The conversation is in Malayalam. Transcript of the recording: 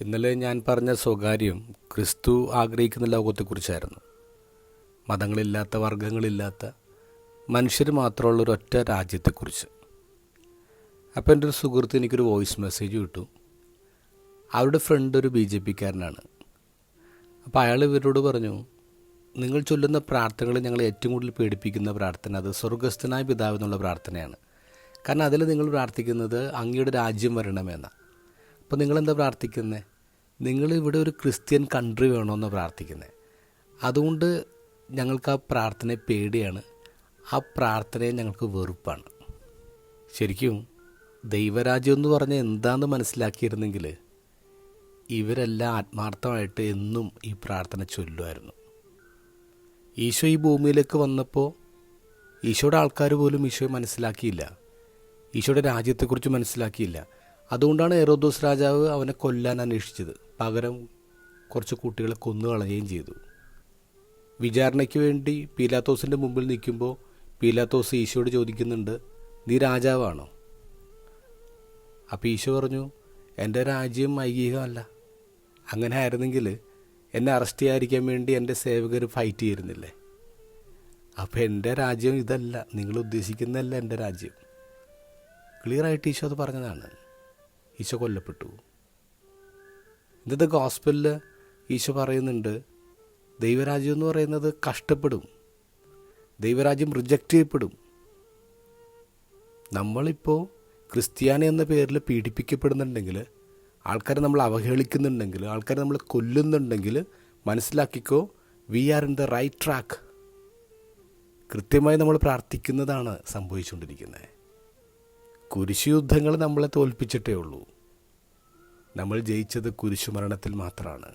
ഇന്നലെ ഞാൻ പറഞ്ഞ സ്വകാര്യം ക്രിസ്തു ആഗ്രഹിക്കുന്ന ലോകത്തെക്കുറിച്ചായിരുന്നു. മതങ്ങളില്ലാത്ത, വർഗങ്ങളില്ലാത്ത, മനുഷ്യർ മാത്രമുള്ള ഒരൊറ്റ രാജ്യത്തെക്കുറിച്ച്. അപ്പോൾ എൻ്റെ ഒരു സുഹൃത്ത് എനിക്കൊരു വോയിസ് മെസ്സേജ് കിട്ടു. അവരുടെ ഫ്രണ്ട് ഒരു BJP-കാരനാണ്. അപ്പോൾ അയാൾ ഇവരോട് പറഞ്ഞു, നിങ്ങൾ ചൊല്ലുന്ന പ്രാർത്ഥനകൾ ഞങ്ങളെ ഏറ്റവും കൂടുതൽ പേടിപ്പിക്കുന്ന പ്രാർത്ഥന അത് സ്വർഗസ്ഥനായ പിതാവ് എന്നുള്ള പ്രാർത്ഥനയാണ്. കാരണം അതിൽ നിങ്ങൾ പ്രാർത്ഥിക്കുന്നത് അങ്ങയുടെ രാജ്യം വരണമെന്നാണ്. അപ്പോൾ നിങ്ങളെന്താ പ്രാർത്ഥിക്കുന്നത്? നിങ്ങളിവിടെ ഒരു ക്രിസ്ത്യൻ കൺട്രി വേണമെന്ന് പ്രാർത്ഥിക്കുന്നത്. അതുകൊണ്ട് ഞങ്ങൾക്ക് ആ പ്രാർത്ഥനയെ പേടിയാണ്, ആ പ്രാർത്ഥനയെ ഞങ്ങൾക്ക് വെറുപ്പാണ്. ശരിക്കും ദൈവരാജ്യം എന്ന് പറഞ്ഞാൽ എന്താണെന്ന് മനസ്സിലാക്കിയിരുന്നെങ്കിൽ ഇവരെല്ലാം ആത്മാർത്ഥമായിട്ട് എന്നും ഈ പ്രാർത്ഥന ചൊല്ലുമായിരുന്നു. ഈശോ ഈ ഭൂമിയിലേക്ക് വന്നപ്പോൾ ഈശോയുടെ ആൾക്കാർ പോലും ഈശോയെ മനസ്സിലാക്കിയില്ല, ഈശോയുടെ രാജ്യത്തെക്കുറിച്ച് മനസ്സിലാക്കിയില്ല. അതുകൊണ്ടാണ് ഹെരോദോസ് രാജാവ് അവനെ കൊല്ലാൻ അന്വേഷിച്ചത്. പകരം കുറച്ച് കുട്ടികളെ കൊന്നുകളയുകയും ചെയ്തു. വിചാരണയ്ക്ക് വേണ്ടി പീലാത്തോസിൻ്റെ മുമ്പിൽ നിൽക്കുമ്പോൾ പീലാത്തോസ് ഈശോയോട് ചോദിക്കുന്നുണ്ട്, നീ രാജാവാണോ? അപ്പോൾ ഈശോ പറഞ്ഞു, എൻ്റെ രാജ്യം ഐഹികമല്ല. അങ്ങനെ ആയിരുന്നെങ്കിൽ എന്നെ അറസ്റ്റ് ചെയ്യാതിരിക്കാൻ വേണ്ടി എൻ്റെ സേവകർ ഫൈറ്റ് ചെയ്തിരുന്നില്ലേ? അപ്പോൾ എൻ്റെ രാജ്യം ഇതല്ല, നിങ്ങൾ ഉദ്ദേശിക്കുന്നതല്ല എൻ്റെ രാജ്യം. ക്ലിയറായിട്ട് ഈശോ അത് പറഞ്ഞതാണ്. ഈശോ കൊല്ലപ്പെട്ടു. ഇന്നത്തെ ഗോസ്പലിൽ ഈശോ പറയുന്നുണ്ട്, ദൈവരാജ്യം എന്ന് പറയുന്നത് കഷ്ടപ്പെടും, ദൈവരാജ്യം റിജക്റ്റ് ചെയ്യപ്പെടും. നമ്മളിപ്പോൾ ക്രിസ്ത്യാനി എന്ന പേരിൽ പീഡിപ്പിക്കപ്പെടുന്നുണ്ടെങ്കിൽ, ആൾക്കാർ നമ്മൾ അവഹേളിക്കുന്നുണ്ടെങ്കിൽ, ആൾക്കാർ നമ്മൾ കൊല്ലുന്നുണ്ടെങ്കിൽ മനസ്സിലാക്കിക്കോ, we are in the right track. കൃത്യമായി നമ്മൾ പ്രാർത്ഥിക്കുന്നതാണ് സംഭവിച്ചുകൊണ്ടിരിക്കുന്നത്. കുരിശുയുദ്ധങ്ങൾ നമ്മളെ തോൽപ്പിച്ചിട്ടേ ഉള്ളൂ. നമ്മൾ ജയിച്ചത് കുരിശുമരണത്തിൽ മാത്രമാണ്.